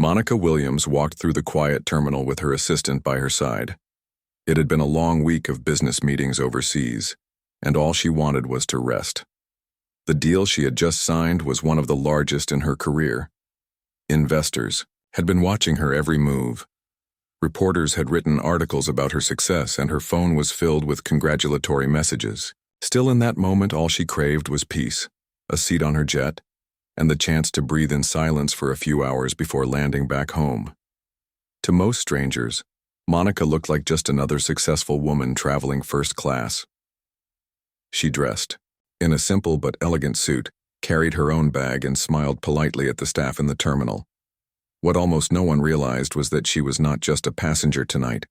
Monica Williams walked through the quiet terminal with her assistant by her side. It had been a long week of business meetings overseas, and all she wanted was to rest. The deal she had just signed was one of the largest in her career. Investors had been watching her every move. Reporters had written articles about her success, and her phone was filled with congratulatory messages. Still, in that moment, all she craved was peace, a seat on her jet, and the chance to breathe in silence for a few hours before landing back home. To most strangers, Monica looked like just another successful woman traveling first class. She dressed in a simple but elegant suit, carried her own bag, and smiled politely at the staff in the terminal. What almost no one realized was that she was not just a passenger tonight.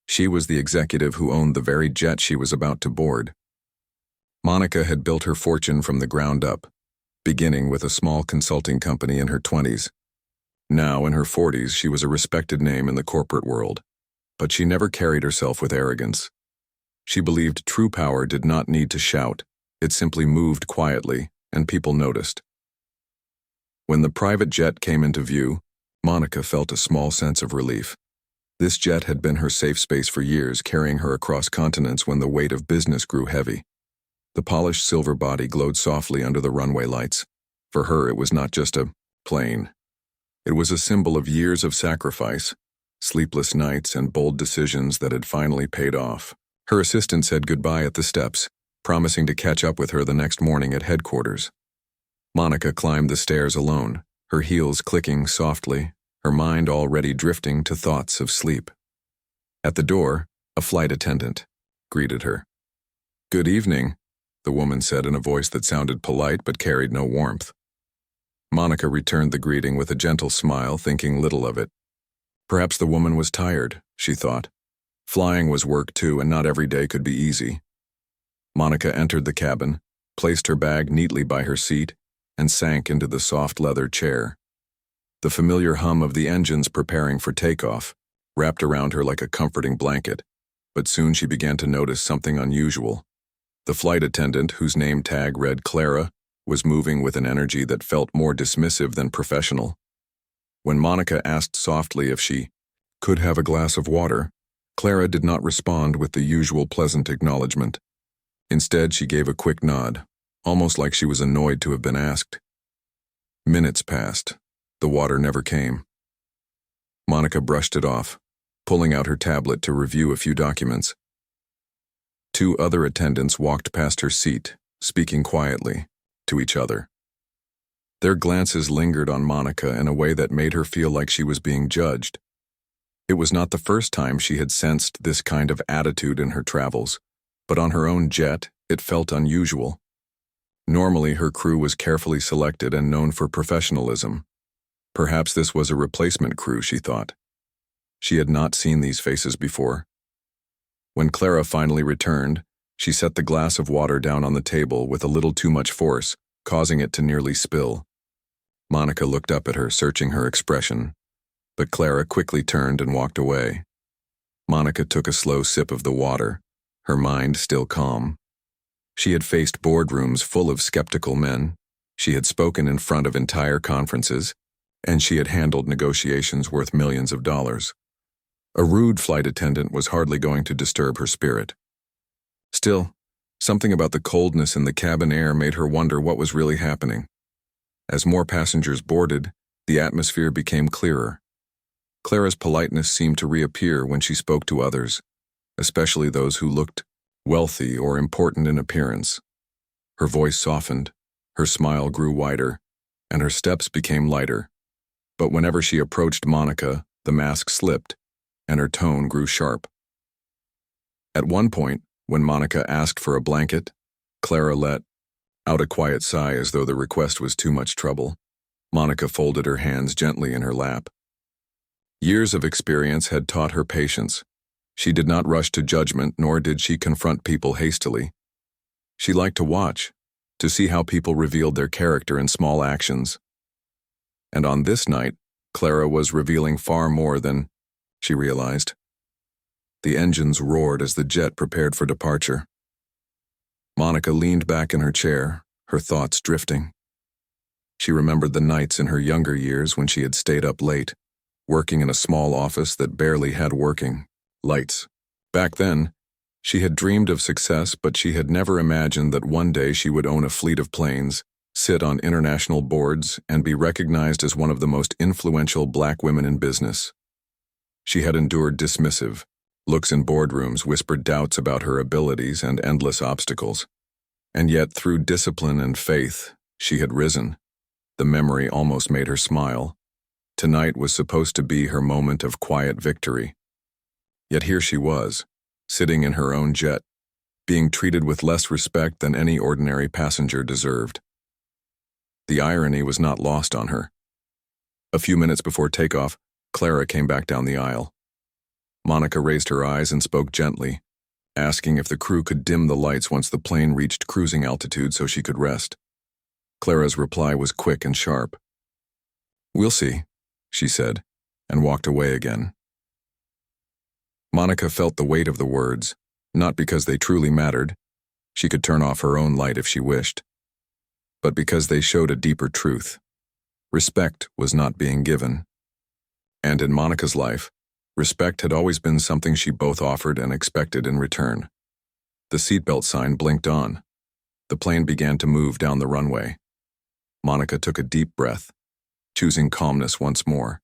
She was the executive who owned the very jet she was about to board. Monica had built her fortune from the ground up, beginning with a small consulting company in her 20s. Now, in her 40s, she was a respected name in the corporate world, but she never carried herself with arrogance. She believed true power did not need to shout. It simply moved quietly, and people noticed. When the private jet came into view, Monica felt a small sense of relief. This jet had been her safe space for years, carrying her across continents when the weight of business grew heavy. The polished silver body glowed softly under the runway lights. For her, it was not just a plane. It was a symbol of years of sacrifice, sleepless nights, and bold decisions that had finally paid off. Her assistant said goodbye at the steps, promising to catch up with her the next morning at headquarters. Monica climbed the stairs alone, her heels clicking softly, her mind already drifting to thoughts of sleep. At the door, a flight attendant greeted her. "Good evening," the woman said in a voice that sounded polite but carried no warmth. Monica returned the greeting with a gentle smile, thinking little of it. Perhaps the woman was tired, she thought. Flying was work too, and not every day could be easy. Monica entered the cabin, placed her bag neatly by her seat, and sank into the soft leather chair. The familiar hum of the engines preparing for takeoff wrapped around her like a comforting blanket, but soon she began to notice something unusual. The flight attendant, whose name tag read Clara, was moving with an energy that felt more dismissive than professional. When Monica asked softly if she could have a glass of water, Clara did not respond with the usual pleasant acknowledgement. Instead, she gave a quick nod, almost like she was annoyed to have been asked. Minutes passed. The water never came. Monica brushed it off, pulling out her tablet to review a few documents. Two other attendants walked past her seat, speaking quietly to each other. Their glances lingered on Monica in a way that made her feel like she was being judged. It was not the first time she had sensed this kind of attitude in her travels, but on her own jet, it felt unusual. Normally, her crew was carefully selected and known for professionalism. Perhaps this was a replacement crew, she thought. She had not seen these faces before. When Clara finally returned, she set the glass of water down on the table with a little too much force, causing it to nearly spill. Monica looked up at her, searching her expression, but Clara quickly turned and walked away. Monica took a slow sip of the water, her mind still calm. She had faced boardrooms full of skeptical men, she had spoken in front of entire conferences, and she had handled negotiations worth millions of dollars. A rude flight attendant was hardly going to disturb her spirit. Still, something about the coldness in the cabin air made her wonder what was really happening. As more passengers boarded, the atmosphere became clearer. Clara's politeness seemed to reappear when she spoke to others, especially those who looked wealthy or important in appearance. Her voice softened, her smile grew wider, and her steps became lighter. But whenever she approached Monica, the mask slipped, and her tone grew sharp. At one point, when Monica asked for a blanket, Clara let out a quiet sigh as though the request was too much trouble. Monica folded her hands gently in her lap. Years of experience had taught her patience. She did not rush to judgment, nor did she confront people hastily. She liked to watch, to see how people revealed their character in small actions. And on this night, Clara was revealing far more than she realized. The engines roared as the jet prepared for departure. Monica leaned back in her chair, her thoughts drifting. She remembered the nights in her younger years when she had stayed up late, working in a small office that barely had working lights. Back then, she had dreamed of success, but she had never imagined that one day she would own a fleet of planes, sit on international boards, and be recognized as one of the most influential black women in business. She had endured dismissive looks in boardrooms, whispered doubts about her abilities, and endless obstacles. And yet, through discipline and faith, she had risen. The memory almost made her smile. Tonight was supposed to be her moment of quiet victory. Yet here she was, sitting in her own jet, being treated with less respect than any ordinary passenger deserved. The irony was not lost on her. A few minutes before takeoff, Clara came back down the aisle. Monica raised her eyes and spoke gently, asking if the crew could dim the lights once the plane reached cruising altitude so she could rest. Clara's reply was quick and sharp. "We'll see," she said, and walked away again. Monica felt the weight of the words, not because they truly mattered. She could turn off her own light if she wished, but because they showed a deeper truth. Respect was not being given. And in Monica's life, respect had always been something she both offered and expected in return. The seatbelt sign blinked on. The plane began to move down the runway. Monica took a deep breath, choosing calmness once more.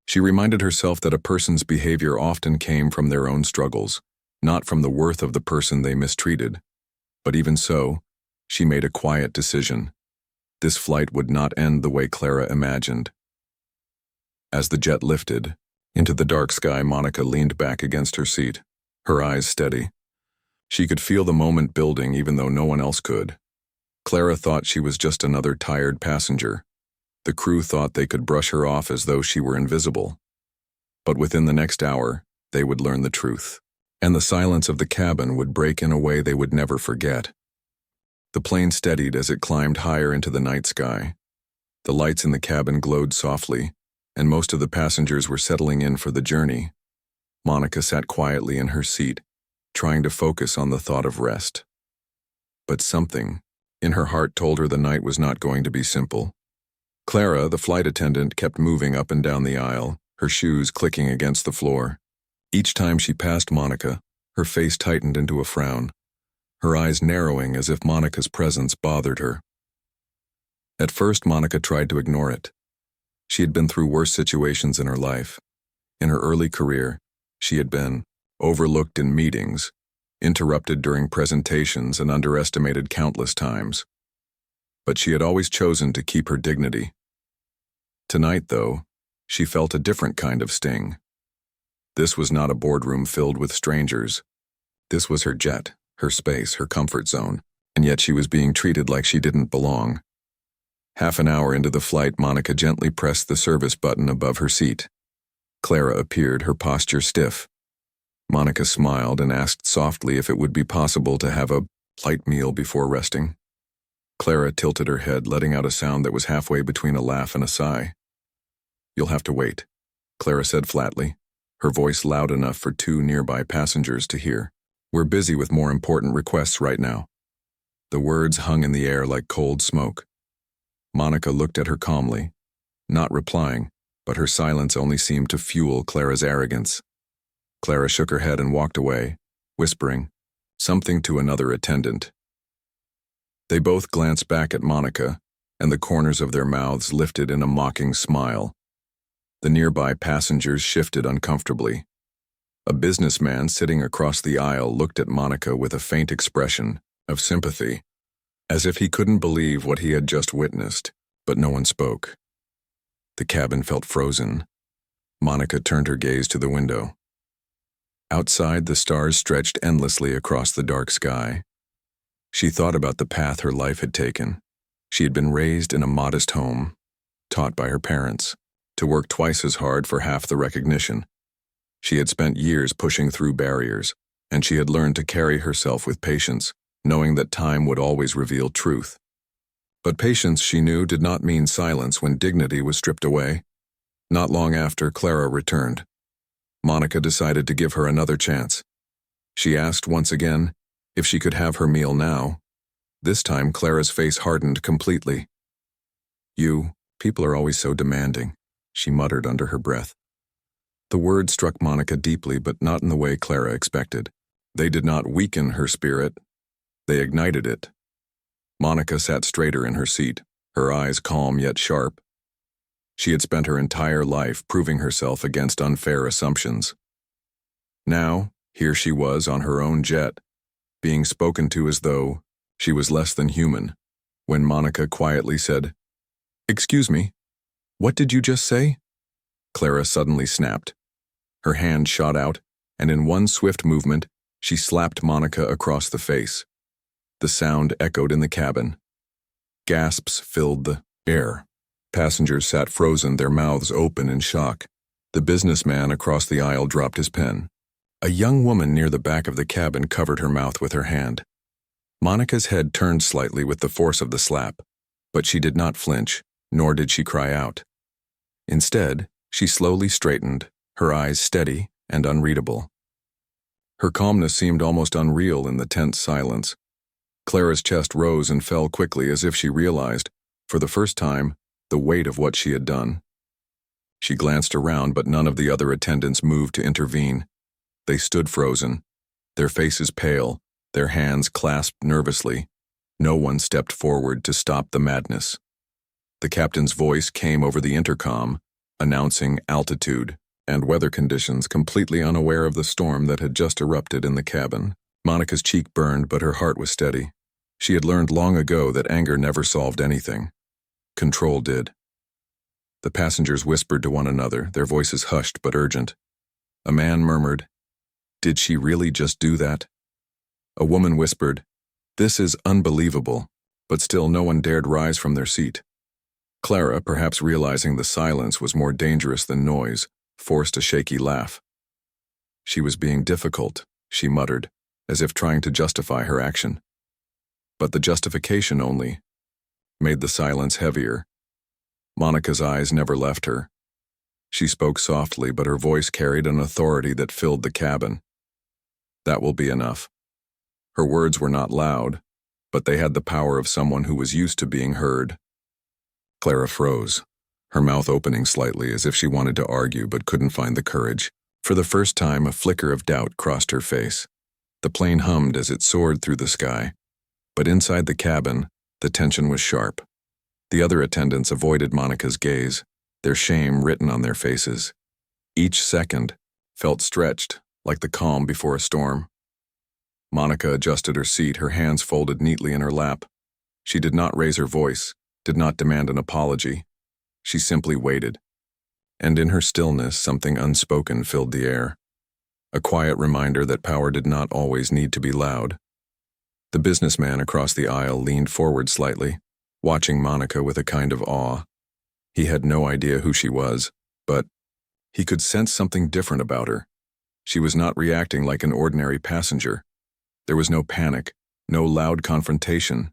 She reminded herself that a person's behavior often came from their own struggles, not from the worth of the person they mistreated. But even so, she made a quiet decision. This flight would not end the way Clara imagined. As the jet lifted into the dark sky, Monica leaned back against her seat, her eyes steady. She could feel the moment building even though no one else could. Clara thought she was just another tired passenger. The crew thought they could brush her off as though she were invisible. But within the next hour, they would learn the truth, and the silence of the cabin would break in a way they would never forget. The plane steadied as it climbed higher into the night sky. The lights in the cabin glowed softly, and most of the passengers were settling in for the journey. Monica sat quietly in her seat, trying to focus on the thought of rest. But something in her heart told her the night was not going to be simple. Clara, the flight attendant, kept moving up and down the aisle, her shoes clicking against the floor. Each time she passed Monica, her face tightened into a frown, her eyes narrowing as if Monica's presence bothered her. At first, Monica tried to ignore it. She had been through worse situations in her life. In her early career, she had been overlooked in meetings, interrupted during presentations, and underestimated countless times. But she had always chosen to keep her dignity. Tonight, though, she felt a different kind of sting. This was not a boardroom filled with strangers. This was her jet, her space, her comfort zone, and yet she was being treated like she didn't belong. Half an hour into the flight, Monica gently pressed the service button above her seat. Clara appeared, her posture stiff. Monica smiled and asked softly if it would be possible to have a light meal before resting. Clara tilted her head, letting out a sound that was halfway between a laugh and a sigh. "You'll have to wait," Clara said flatly, her voice loud enough for two nearby passengers to hear. "We're busy with more important requests right now." The words hung in the air like cold smoke. Monica looked at her calmly, not replying, but her silence only seemed to fuel Clara's arrogance. Clara shook her head and walked away, whispering something to another attendant. They both glanced back at Monica, and the corners of their mouths lifted in a mocking smile. The nearby passengers shifted uncomfortably. A businessman sitting across the aisle looked at Monica with a faint expression of sympathy, as if he couldn't believe what he had just witnessed, but no one spoke. The cabin felt frozen. Monica turned her gaze to the window. Outside, the stars stretched endlessly across the dark sky. She thought about the path her life had taken. She had been raised in a modest home, taught by her parents to work twice as hard for half the recognition. She had spent years pushing through barriers, and she had learned to carry herself with patience, knowing that time would always reveal truth. But patience, she knew, did not mean silence when dignity was stripped away. Not long after, Clara returned. Monica decided to give her another chance. She asked once again if she could have her meal now. This time, Clara's face hardened completely. People are always so demanding," she muttered under her breath. The words struck Monica deeply, but not in the way Clara expected. They did not weaken her spirit. They ignited it. Monica sat straighter in her seat, her eyes calm yet sharp. She had spent her entire life proving herself against unfair assumptions. Now, here she was on her own jet, being spoken to as though she was less than human, when Monica quietly said, "Excuse me, what did you just say?" Clara suddenly snapped. Her hand shot out, and in one swift movement, she slapped Monica across the face. The sound echoed in the cabin. Gasps filled the air. Passengers sat frozen, their mouths open in shock. The businessman across the aisle dropped his pen. A young woman near the back of the cabin covered her mouth with her hand. Monica's head turned slightly with the force of the slap, but she did not flinch, nor did she cry out. Instead, she slowly straightened, her eyes steady and unreadable. Her calmness seemed almost unreal in the tense silence. Clara's chest rose and fell quickly as if she realized, for the first time, the weight of what she had done. She glanced around, but none of the other attendants moved to intervene. They stood frozen, their faces pale, their hands clasped nervously. No one stepped forward to stop the madness. The captain's voice came over the intercom, announcing altitude and weather conditions, completely unaware of the storm that had just erupted in the cabin. Monica's cheek burned, but her heart was steady. She had learned long ago that anger never solved anything. Control did. The passengers whispered to one another, their voices hushed but urgent. A man murmured, "Did she really just do that?" A woman whispered, "This is unbelievable," but still no one dared rise from their seat. Clara, perhaps realizing the silence was more dangerous than noise, forced a shaky laugh. She was being difficult, she muttered, as if trying to justify her action. But the justification only made the silence heavier. Monica's eyes never left her. She spoke softly, but her voice carried an authority that filled the cabin. "That will be enough." Her words were not loud, but they had the power of someone who was used to being heard. Clara froze, her mouth opening slightly as if she wanted to argue but couldn't find the courage. For the first time, a flicker of doubt crossed her face. The plane hummed as it soared through the sky, but inside the cabin, the tension was sharp. The other attendants avoided Monica's gaze, their shame written on their faces. Each second felt stretched, like the calm before a storm. Monica adjusted her seat, her hands folded neatly in her lap. She did not raise her voice, did not demand an apology. She simply waited. And in her stillness, something unspoken filled the air. A quiet reminder that power did not always need to be loud. The businessman across the aisle leaned forward slightly, watching Monica with a kind of awe. He had no idea who she was, but he could sense something different about her. She was not reacting like an ordinary passenger. There was no panic, no loud confrontation.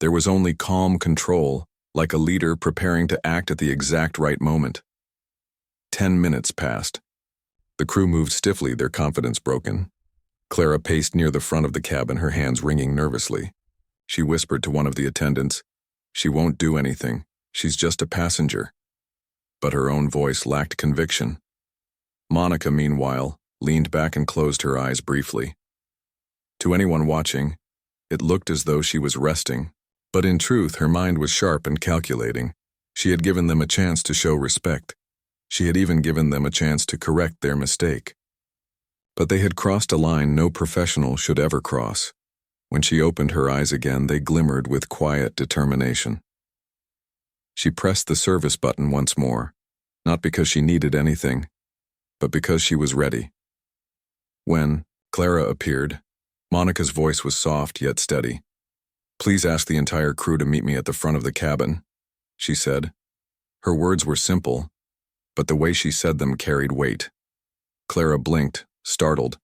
There was only calm control, like a leader preparing to act at the exact right moment. 10 minutes passed. The crew moved stiffly, their confidence broken. Clara paced near the front of the cabin, her hands wringing nervously. She whispered to one of the attendants, "She won't do anything. She's just a passenger." But her own voice lacked conviction. Monica, meanwhile, leaned back and closed her eyes briefly. To anyone watching, it looked as though she was resting, but in truth her mind was sharp and calculating. She had given them a chance to show respect. She had even given them a chance to correct their mistake. But they had crossed a line no professional should ever cross. When she opened her eyes again, they glimmered with quiet determination. She pressed the service button once more, not because she needed anything, but because she was ready. When Clara appeared, Monica's voice was soft yet steady. "Please ask the entire crew to meet me at the front of the cabin," she said. Her words were simple, but the way she said them carried weight. Clara blinked, startled,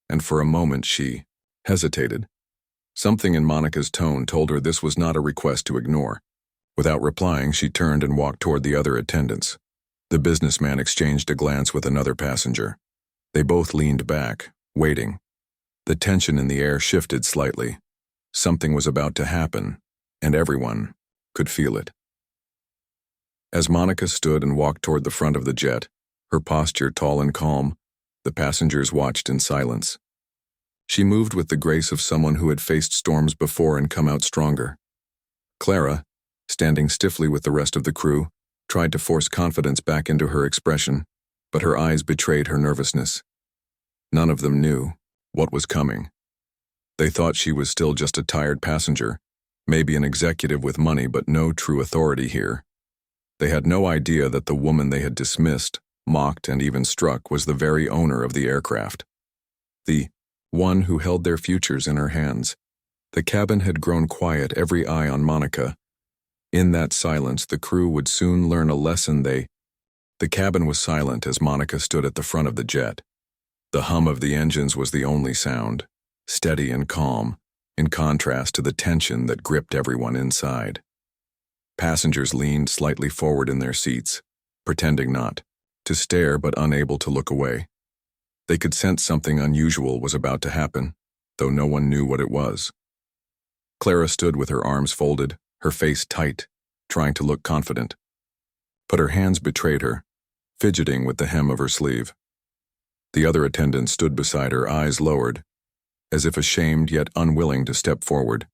and for a moment she hesitated. Something in Monica's tone told her this was not a request to ignore. Without replying, she turned and walked toward the other attendants. The businessman exchanged a glance with another passenger. They both leaned back, waiting. The tension in the air shifted slightly. Something was about to happen, and everyone could feel it. As Monica stood and walked toward the front of the jet, her posture tall and calm, the passengers watched in silence. She moved with the grace of someone who had faced storms before and come out stronger. Clara, standing stiffly with the rest of the crew, tried to force confidence back into her expression, but her eyes betrayed her nervousness. None of them knew what was coming. They thought she was still just a tired passenger, maybe an executive with money but no true authority here. They had no idea that the woman they had dismissed, mocked, and even struck was the very owner of the aircraft. The one who held their futures in her hands. The cabin had grown quiet, every eye on Monica. In that silence, the crew would soon learn a lesson The cabin was silent as Monica stood at the front of the jet. The hum of the engines was the only sound, steady and calm, in contrast to the tension that gripped everyone inside. Passengers leaned slightly forward in their seats, pretending not to stare but unable to look away. They could sense something unusual was about to happen, though no one knew what it was. Clara stood with her arms folded, her face tight, trying to look confident. But her hands betrayed her, fidgeting with the hem of her sleeve. The other attendants stood beside her, eyes lowered, as if ashamed yet unwilling to step forward.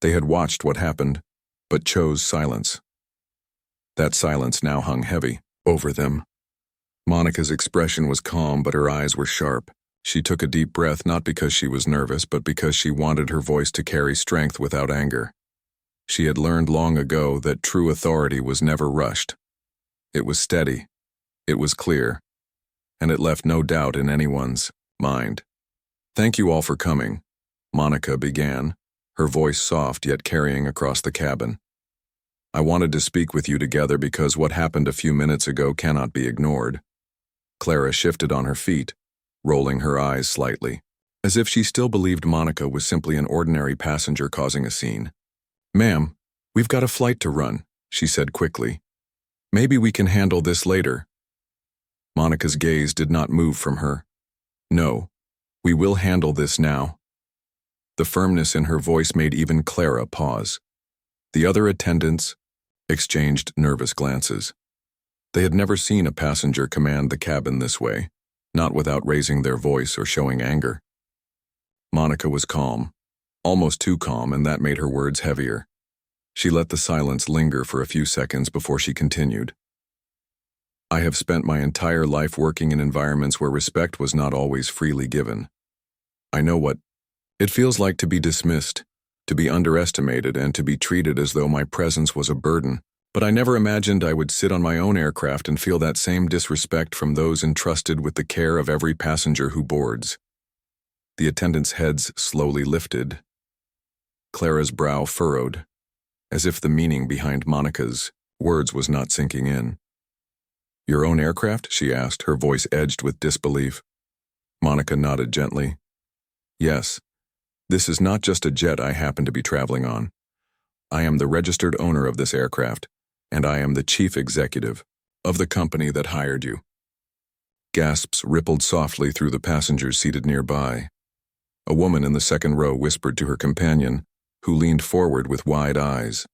They had watched what happened, but chose silence. That silence now hung heavy over them. Monica's expression was calm, but her eyes were sharp. She took a deep breath, not because she was nervous, but because she wanted her voice to carry strength without anger. She had learned long ago that true authority was never rushed. It was steady, it was clear, and it left no doubt in anyone's mind. "Thank you all for coming," Monica began, her voice soft yet carrying across the cabin. "I wanted to speak with you together because what happened a few minutes ago cannot be ignored." Clara shifted on her feet, rolling her eyes slightly, as if she still believed Monica was simply an ordinary passenger causing a scene. "Ma'am, we've got a flight to run," she said quickly. "Maybe we can handle this later." Monica's gaze did not move from her. "No, we will handle this now." The firmness in her voice made even Clara pause. The other attendants exchanged nervous glances. They had never seen a passenger command the cabin this way, not without raising their voice or showing anger. Monica was calm, almost too calm, and that made her words heavier. She let the silence linger for a few seconds before she continued. "I have spent my entire life working in environments where respect was not always freely given. I know what it feels like to be dismissed, to be underestimated, and to be treated as though my presence was a burden. But I never imagined I would sit on my own aircraft and feel that same disrespect from those entrusted with the care of every passenger who boards." The attendants' heads slowly lifted. Clara's brow furrowed, as if the meaning behind Monica's words was not sinking in. "Your own aircraft?" she asked, her voice edged with disbelief. Monica nodded gently. "Yes, this is not just a jet I happen to be traveling on. I am the registered owner of this aircraft, and I am the chief executive of the company that hired you." Gasps rippled softly through the passengers seated nearby. A woman in the second row whispered to her companion, who leaned forward with wide eyes.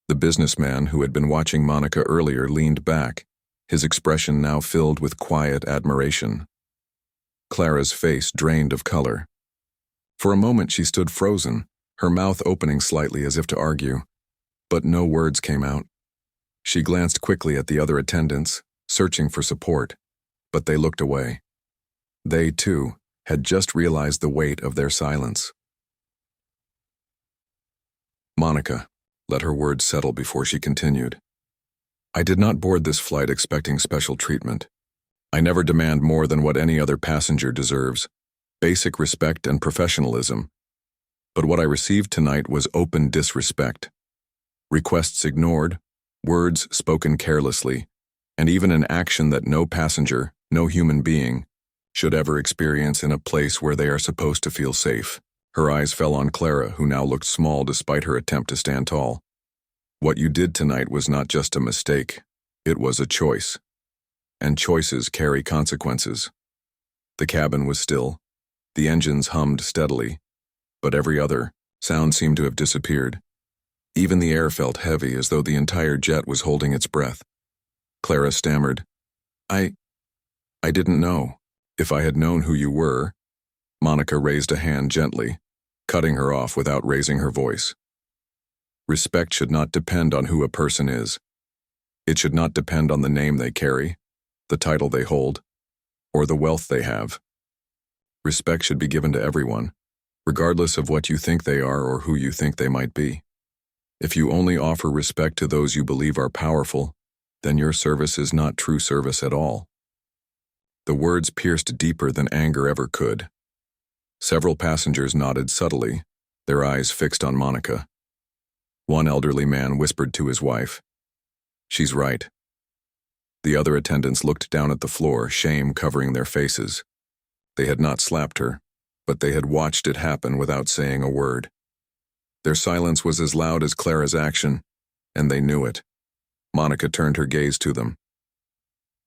The businessman who had been watching Monica earlier leaned back, his expression now filled with quiet admiration. Clara's face drained of color. For a moment she stood frozen, her mouth opening slightly as if to argue, but no words came out. She glanced quickly at the other attendants, searching for support, but they looked away. They, too, had just realized the weight of their silence. "Monica," let her words settle before she continued. "I did not board this flight expecting special treatment. I never demand more than what any other passenger deserves, basic respect and professionalism. But what I received tonight was open disrespect. Requests ignored, words spoken carelessly, and even an action that no passenger, no human being, should ever experience in a place where they are supposed to feel safe." Her eyes fell on Clara, who now looked small despite her attempt to stand tall. "What you did tonight was not just a mistake, it was a choice. And choices carry consequences." The cabin was still. The engines hummed steadily, but every other sound seemed to have disappeared. Even the air felt heavy, as though the entire jet was holding its breath. Clara stammered, I didn't know. If I had known who you were. Monica raised a hand gently, cutting her off without raising her voice. Respect should not depend on who a person is. It should not depend on the name they carry, the title they hold, or the wealth they have. Respect should be given to everyone, regardless of what you think they are or who you think they might be. If you only offer respect to those you believe are powerful, then your service is not true service at all. The words pierced deeper than anger ever could. Several passengers nodded subtly, their eyes fixed on Monica. One elderly man whispered to his wife, "She's right." The other attendants looked down at the floor, shame covering their faces. They had not slapped her, but they had watched it happen without saying a word. Their silence was as loud as Clara's action, and they knew it. Monica turned her gaze to them.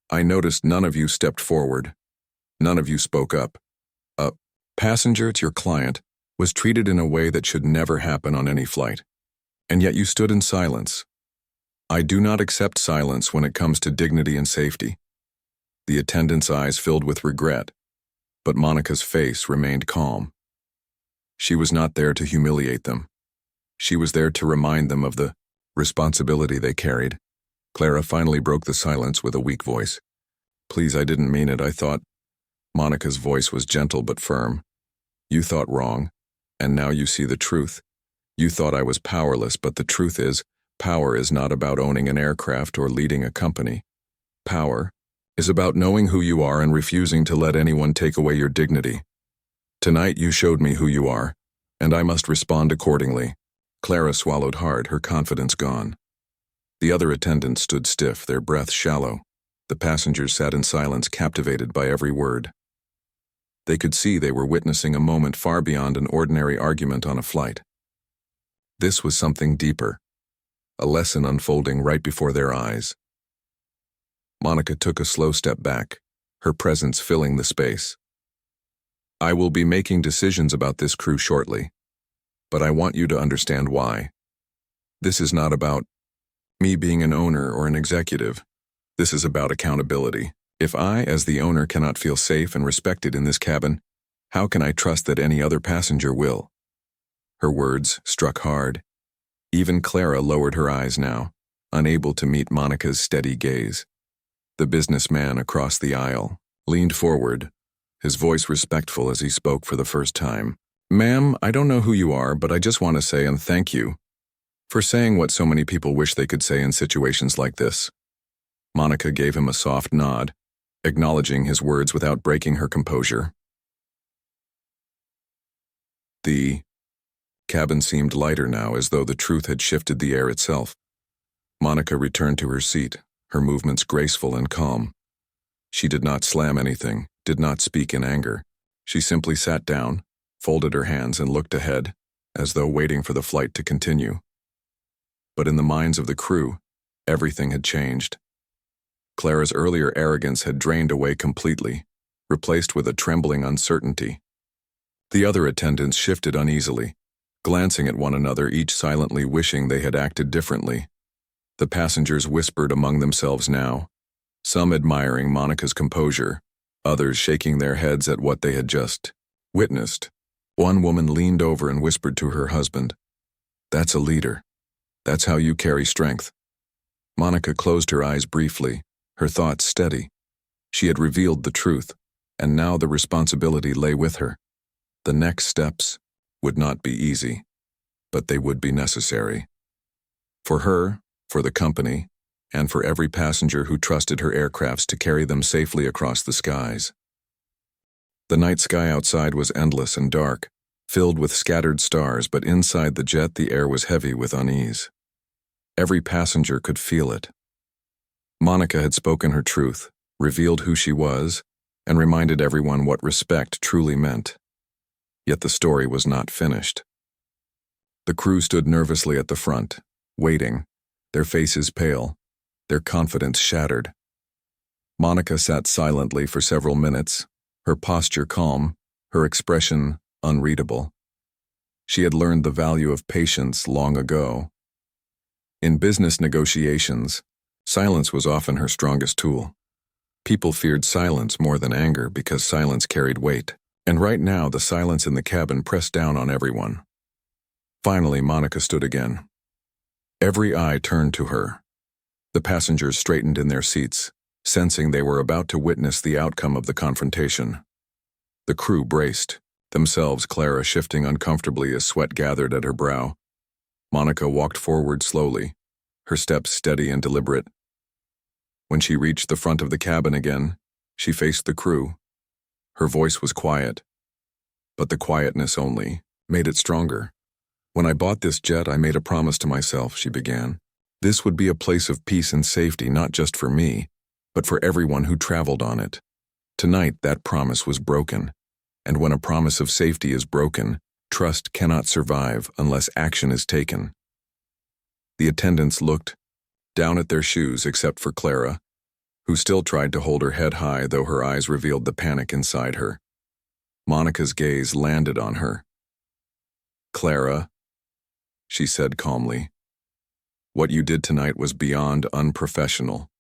"I noticed none of you stepped forward. None of you spoke up. A passenger, your client, was treated in a way that should never happen on any flight. And yet you stood in silence. I do not accept silence when it comes to dignity and safety." The attendant's eyes filled with regret, but Monica's face remained calm. She was not there to humiliate them. She was there to remind them of the responsibility they carried. Clara finally broke the silence with a weak voice. "Please, I didn't mean it. I thought—" Monica's voice was gentle but firm. "You thought wrong, and now you see the truth. You thought I was powerless, but the truth is, power is not about owning an aircraft or leading a company. Power is about knowing who you are and refusing to let anyone take away your dignity. Tonight you showed me who you are, and I must respond accordingly." Clara swallowed hard, her confidence gone. The other attendants stood stiff, their breath shallow. The passengers sat in silence, captivated by every word. They could see they were witnessing a moment far beyond an ordinary argument on a flight. This was something deeper, a lesson unfolding right before their eyes. Monica took a slow step back, her presence filling the space. "I will be making decisions about this crew shortly, but I want you to understand why. This is not about me being an owner or an executive. This is about accountability. If I, as the owner, cannot feel safe and respected in this cabin, how can I trust that any other passenger will?" Her words struck hard. Even Clara lowered her eyes now, unable to meet Monica's steady gaze. The businessman across the aisle leaned forward, his voice respectful as he spoke for the first time. "Ma'am, I don't know who you are, but I just want to say and thank you for saying what so many people wish they could say in situations like this." Monica gave him a soft nod, acknowledging his words without breaking her composure. The cabin seemed lighter now, as though the truth had shifted the air itself. Monica returned to her seat, her movements graceful and calm. She did not slam anything, did not speak in anger. She simply sat down, folded her hands, and looked ahead, as though waiting for the flight to continue. But in the minds of the crew, everything had changed. Clara's earlier arrogance had drained away completely, replaced with a trembling uncertainty. The other attendants shifted uneasily, glancing at one another, each silently wishing they had acted differently. The passengers whispered among themselves now, some admiring Monica's composure, others shaking their heads at what they had just witnessed. One woman leaned over and whispered to her husband, "That's a leader. That's how you carry strength." Monica closed her eyes briefly, her thoughts steady. She had revealed the truth, and now the responsibility lay with her. The next steps would not be easy, but they would be necessary. For her, for the company, and for every passenger who trusted her aircrafts to carry them safely across the skies. The night sky outside was endless and dark, filled with scattered stars, but inside the jet the air was heavy with unease. Every passenger could feel it. Monica had spoken her truth, revealed who she was, and reminded everyone what respect truly meant. Yet the story was not finished. The crew stood nervously at the front, waiting, their faces pale, their confidence shattered. Monica sat silently for several minutes, her posture calm, her expression unreadable. She had learned the value of patience long ago, In business negotiations, silence was often her strongest tool. People feared silence more than anger because silence carried weight. And right now, the silence in the cabin pressed down on everyone. Finally, Monica stood again. Every eye turned to her. The passengers straightened in their seats, sensing they were about to witness the outcome of the confrontation. The crew braced, themselves Clara shifting uncomfortably as sweat gathered at her brow. Monica walked forward slowly, her steps steady and deliberate. When she reached the front of the cabin again, she faced the crew. Her voice was quiet, but the quietness only made it stronger. "When I bought this jet, I made a promise to myself," she began. "This would be a place of peace and safety, not just for me, but for everyone who traveled on it. Tonight, that promise was broken. And when a promise of safety is broken, trust cannot survive unless action is taken." The attendants looked down at their shoes except for Clara, who still tried to hold her head high though her eyes revealed the panic inside her. Monica's gaze landed on her. "Clara," she said calmly, "what you did tonight was beyond unprofessional.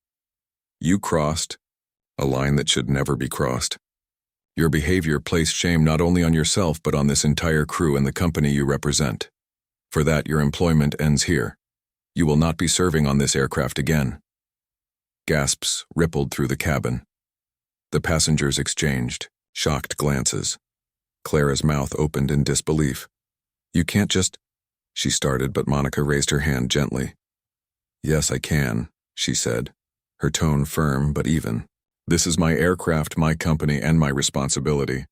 You crossed a line that should never be crossed. Your behavior placed shame not only on yourself but on this entire crew and the company you represent. For that, your employment ends here. You will not be serving on this aircraft again." Gasps rippled through the cabin. The passengers exchanged shocked glances. Clara's mouth opened in disbelief. "You can't just—" she started, but Monica raised her hand gently. "Yes, I can," she said, her tone firm but even. "This is my aircraft, my company, and my responsibility.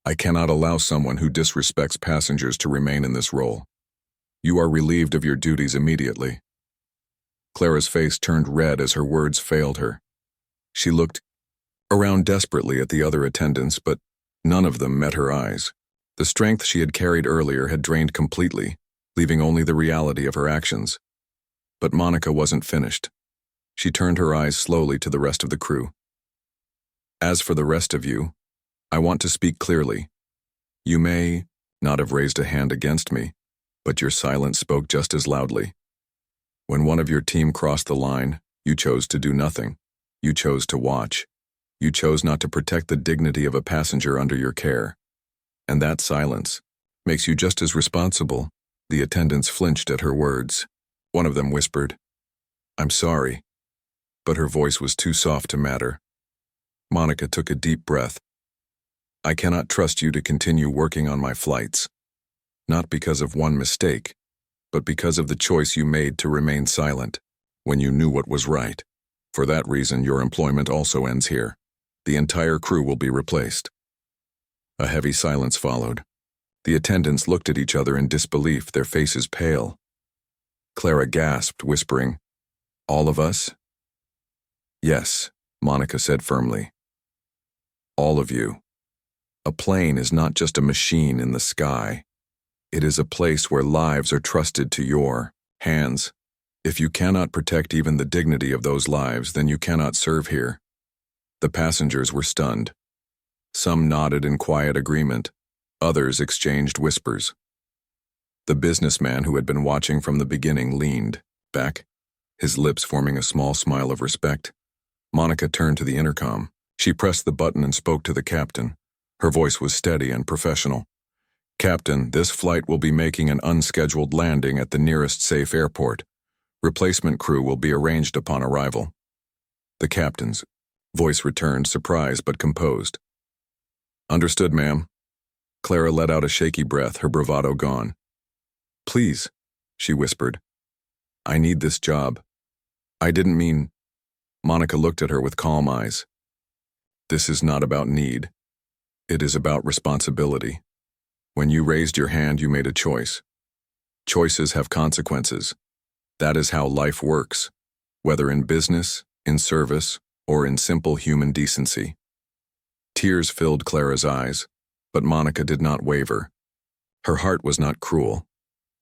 I cannot allow someone who disrespects passengers to remain in this role. You are relieved of your duties immediately." Clara's face turned red as her words failed her. She looked around desperately at the other attendants, but none of them met her eyes. The strength she had carried earlier had drained completely, leaving only the reality of her actions. But Monica wasn't finished. She turned her eyes slowly to the rest of the crew. "As for the rest of you, I want to speak clearly. You may not have raised a hand against me, but your silence spoke just as loudly. When one of your team crossed the line, you chose to do nothing. You chose to watch. You chose not to protect the dignity of a passenger under your care. And that silence makes you just as responsible." The attendants flinched at her words. One of them whispered, "I'm sorry," but her voice was too soft to matter. Monica took a deep breath. "I cannot trust you to continue working on my flights. Not because of one mistake, but because of the choice you made to remain silent when you knew what was right. For that reason, your employment also ends here. The entire crew will be replaced." A heavy silence followed. The attendants looked at each other in disbelief, their faces pale. Clara gasped, whispering, "All of us?" "Yes," Monica said firmly. "All of you. A plane is not just a machine in the sky. It is a place where lives are trusted to your hands. If you cannot protect even the dignity of those lives, then you cannot serve here." The passengers were stunned. Some nodded in quiet agreement. Others exchanged whispers. The businessman who had been watching from the beginning leaned back, his lips forming a small smile of respect. Monica turned to the intercom. She pressed the button and spoke to the captain. Her voice was steady and professional. "Captain, this flight will be making an unscheduled landing at the nearest safe airport. Replacement crew will be arranged upon arrival." The captain's voice returned, surprised but composed. "Understood, ma'am." Clara let out a shaky breath, her bravado gone. "Please," she whispered. "I need this job. I didn't mean—" Monica looked at her with calm eyes. "This is not about need. It is about responsibility. When you raised your hand, you made a choice. Choices have consequences. That is how life works, whether in business, in service, or in simple human decency." Tears filled Clara's eyes, but Monica did not waver. Her heart was not cruel,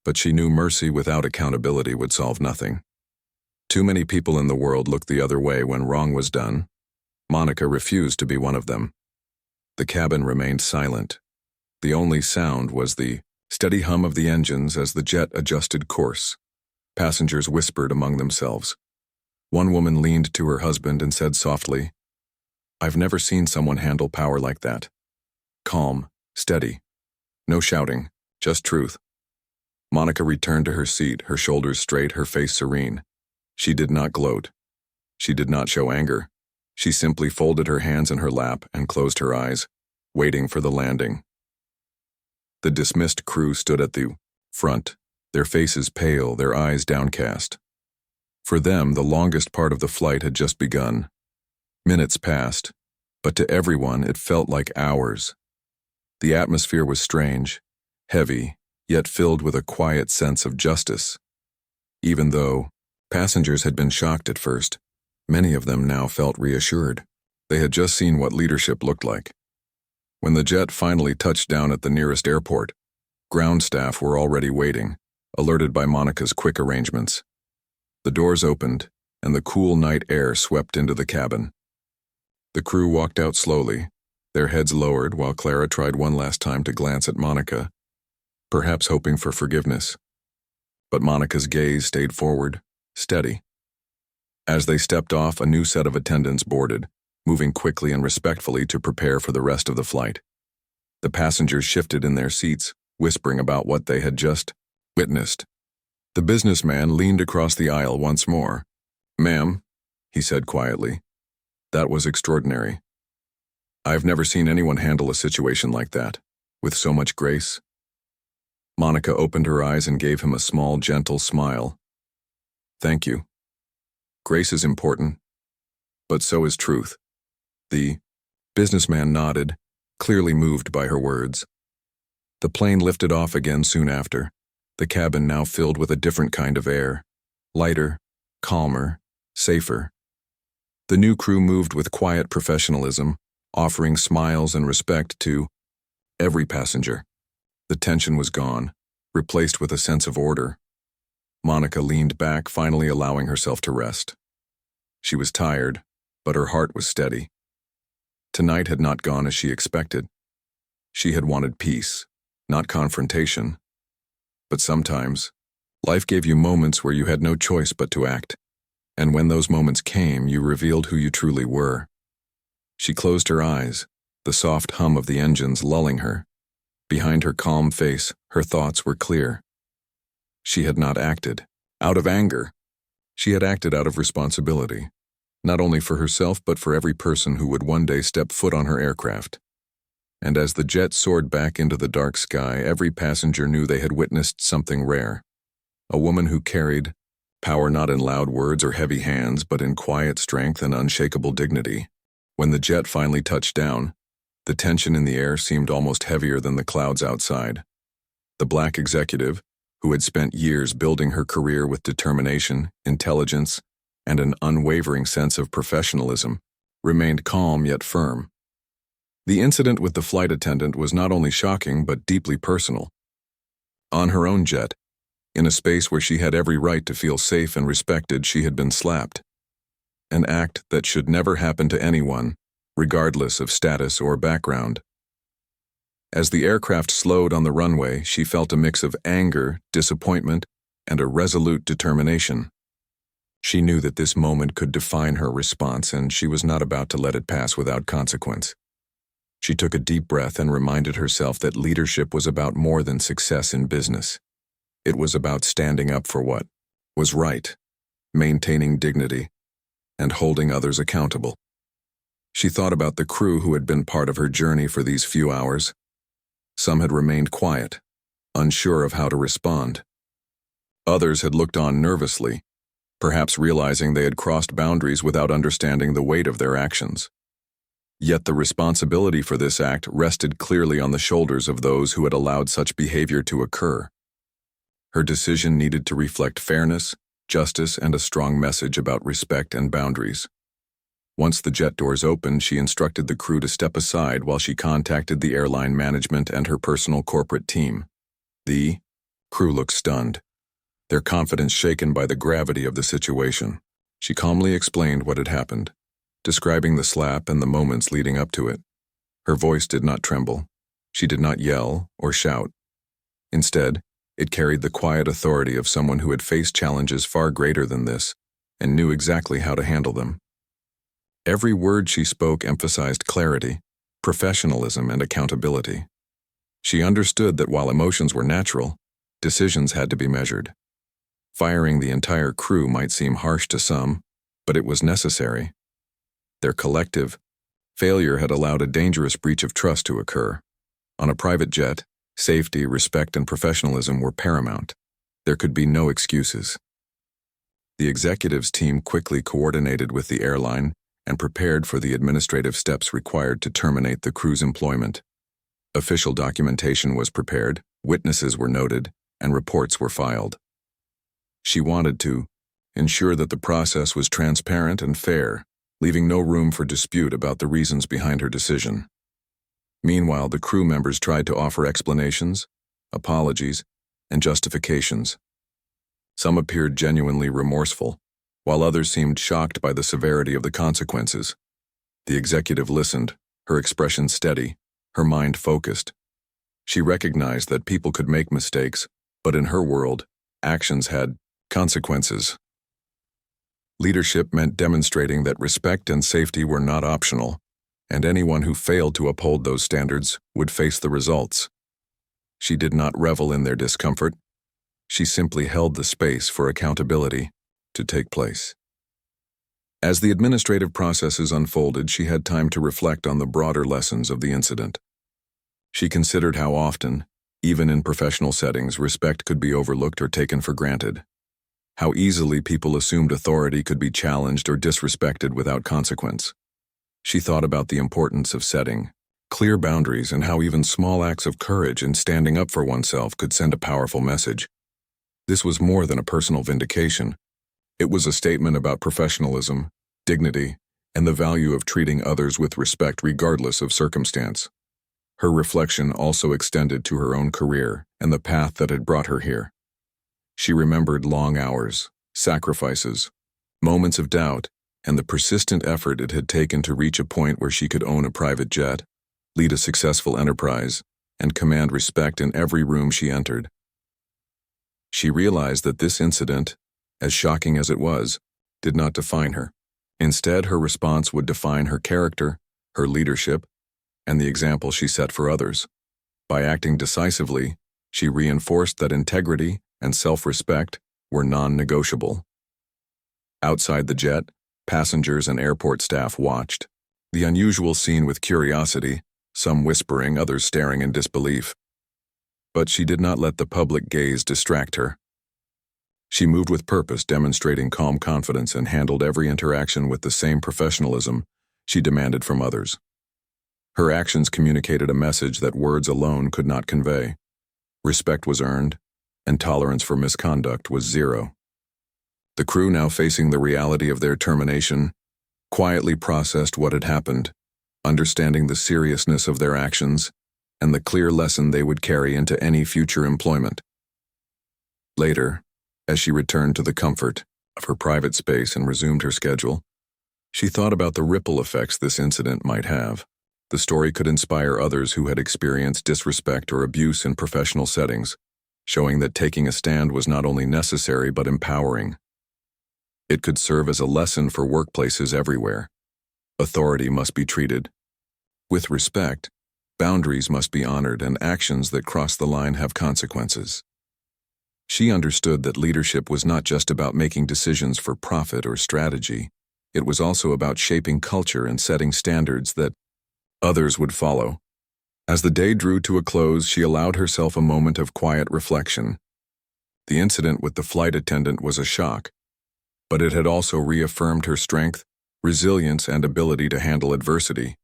but she knew mercy without accountability would solve nothing. Too many people in the world looked the other way when wrong was done. Monica refused to be one of them. The cabin remained silent. The only sound was the steady hum of the engines as the jet adjusted course. Passengers whispered among themselves. One woman leaned to her husband and said softly, "I've never seen someone handle power like that. Calm, steady. No shouting, just truth." Monica returned to her seat, her shoulders straight, her face serene. She did not gloat. She did not show anger. She simply folded her hands in her lap and closed her eyes, waiting for the landing. The dismissed crew stood at the front, their faces pale, their eyes downcast. For them, the longest part of the flight had just begun. Minutes passed, but to everyone it felt like hours. The atmosphere was strange, heavy, yet filled with a quiet sense of justice. Even though passengers had been shocked at first, many of them now felt reassured. They had just seen what leadership looked like. When the jet finally touched down at the nearest airport, ground staff were already waiting, alerted by Monica's quick arrangements. The doors opened, and the cool night air swept into the cabin. The crew walked out slowly, their heads lowered while Clara tried one last time to glance at Monica, perhaps hoping for forgiveness. But Monica's gaze stayed forward, steady. As they stepped off, a new set of attendants boarded, moving quickly and respectfully to prepare for the rest of the flight. The passengers shifted in their seats, whispering about what they had just witnessed. The businessman leaned across the aisle once more. "Ma'am," he said quietly, "that was extraordinary. I've never seen anyone handle a situation like that, with so much grace." Monica opened her eyes and gave him a small, gentle smile. "Thank you. Grace is important, but so is truth." The businessman nodded, clearly moved by her words. The plane lifted off again soon after, the cabin now filled with a different kind of air, lighter, calmer, safer. The new crew moved with quiet professionalism, offering smiles and respect to every passenger. The tension was gone, replaced with a sense of order. Monica leaned back, finally allowing herself to rest. She was tired, but her heart was steady. Tonight had not gone as she expected. She had wanted peace, not confrontation. But sometimes, life gave you moments where you had no choice but to act. And when those moments came, you revealed who you truly were. She closed her eyes, the soft hum of the engines lulling her. Behind her calm face, her thoughts were clear. She had not acted out of anger. She had acted out of responsibility, not only for herself but for every person who would one day step foot on her aircraft. And as the jet soared back into the dark sky, every passenger knew they had witnessed something rare. A woman who carried power not in loud words or heavy hands, but in quiet strength and unshakable dignity. When the jet finally touched down, the tension in the air seemed almost heavier than the clouds outside. The black executive, who had spent years building her career with determination, intelligence, and an unwavering sense of professionalism, remained calm yet firm. The incident with the flight attendant was not only shocking but deeply personal. On her own jet, in a space where she had every right to feel safe and respected, she had been slapped. An act that should never happen to anyone, regardless of status or background. As the aircraft slowed on the runway, she felt a mix of anger, disappointment, and a resolute determination. She knew that this moment could define her response, and she was not about to let it pass without consequence. She took a deep breath and reminded herself that leadership was about more than success in business. It was about standing up for what was right, maintaining dignity, and holding others accountable. She thought about the crew who had been part of her journey for these few hours. Some had remained quiet, unsure of how to respond. Others had looked on nervously, perhaps realizing they had crossed boundaries without understanding the weight of their actions. Yet the responsibility for this act rested clearly on the shoulders of those who had allowed such behavior to occur. Her decision needed to reflect fairness, justice, and a strong message about respect and boundaries. Once the jet doors opened, she instructed the crew to step aside while she contacted the airline management and her personal corporate team. The crew looked stunned, their confidence shaken by the gravity of the situation. She calmly explained what had happened, describing the slap and the moments leading up to it. Her voice did not tremble. She did not yell or shout. Instead, It carried the quiet authority of someone who had faced challenges far greater than this and knew exactly how to handle them. Every word she spoke emphasized clarity, professionalism, and accountability. She understood that while emotions were natural, decisions had to be measured. Firing the entire crew might seem harsh to some, but it was necessary. Their collective failure had allowed a dangerous breach of trust to occur. On a private jet, safety, respect, and professionalism were paramount. There could be no excuses. The executives team quickly coordinated with the airline and prepared for the administrative steps required to terminate the crew's employment. Official documentation was prepared, witnesses were noted, and reports were filed. She wanted to ensure that the process was transparent and fair, leaving no room for dispute about the reasons behind her decision. Meanwhile, the crew members tried to offer explanations, apologies, and justifications. Some appeared genuinely remorseful, while others seemed shocked by the severity of the consequences. The executive listened, her expression steady, her mind focused. She recognized that people could make mistakes, but in her world, actions had consequences. Leadership meant demonstrating that respect and safety were not optional, and anyone who failed to uphold those standards would face the results. She did not revel in their discomfort. She simply held the space for accountability to take place. As the administrative processes unfolded, she had time to reflect on the broader lessons of the incident. She considered how often, even in professional settings, respect could be overlooked or taken for granted. How easily people assumed authority could be challenged or disrespected without consequence. She thought about the importance of setting clear boundaries and how even small acts of courage in standing up for oneself could send a powerful message. This was more than a personal vindication. It was a statement about professionalism, dignity, and the value of treating others with respect regardless of circumstance. Her reflection also extended to her own career and the path that had brought her here. She remembered long hours, sacrifices, moments of doubt, and the persistent effort it had taken to reach a point where she could own a private jet, lead a successful enterprise, and command respect in every room she entered. She realized that this incident, as shocking as it was, did not define her. Instead, her response would define her character, her leadership, and the example she set for others. By acting decisively, she reinforced that integrity and self-respect were non-negotiable. Outside the jet, passengers and airport staff watched the unusual scene with curiosity, some whispering, others staring in disbelief. But she did not let the public gaze distract her. She moved with purpose, demonstrating calm confidence, and handled every interaction with the same professionalism she demanded from others. Her actions communicated a message that words alone could not convey. Respect was earned, and tolerance for misconduct was zero. The crew, now facing the reality of their termination, quietly processed what had happened, understanding the seriousness of their actions and the clear lesson they would carry into any future employment. Later, as she returned to the comfort of her private space and resumed her schedule, she thought about the ripple effects this incident might have. The story could inspire others who had experienced disrespect or abuse in professional settings, showing that taking a stand was not only necessary but empowering. It could serve as a lesson for workplaces everywhere. Authority must be treated with respect, boundaries must be honored, and actions that cross the line have consequences. She understood that leadership was not just about making decisions for profit or strategy. It was also about shaping culture and setting standards that others would follow. As the day drew to a close, she allowed herself a moment of quiet reflection. The incident with the flight attendant was a shock, but it had also reaffirmed her strength, resilience, and ability to handle adversity.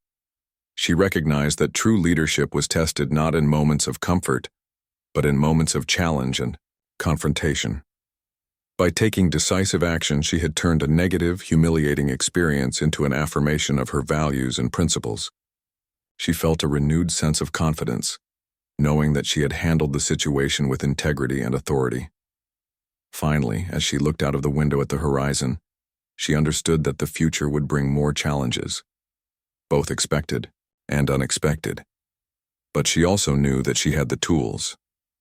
She recognized that true leadership was tested not in moments of comfort, but in moments of challenge and confrontation. By taking decisive action, she had turned a negative, humiliating experience into an affirmation of her values and principles. She felt a renewed sense of confidence, knowing that she had handled the situation with integrity and authority. Finally, as she looked out of the window at the horizon, she understood that the future would bring more challenges, both expected and unexpected. But she also knew that she had the tools,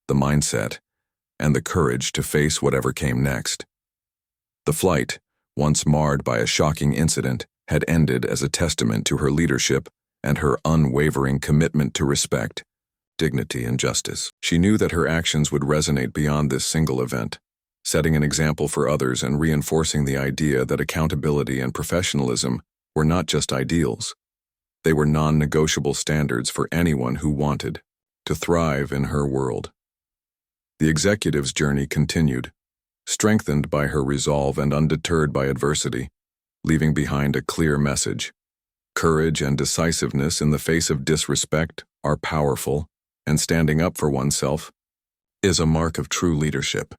the mindset, and the courage to face whatever came next. The flight, once marred by a shocking incident, had ended as a testament to her leadership and her unwavering commitment to respect, dignity, and justice. She knew that her actions would resonate beyond this single event, setting an example for others and reinforcing the idea that accountability and professionalism were not just ideals. They were non-negotiable standards for anyone who wanted to thrive in her world. The executive's journey continued, strengthened by her resolve and undeterred by adversity, leaving behind a clear message. Courage and decisiveness in the face of disrespect are powerful, and standing up for oneself is a mark of true leadership.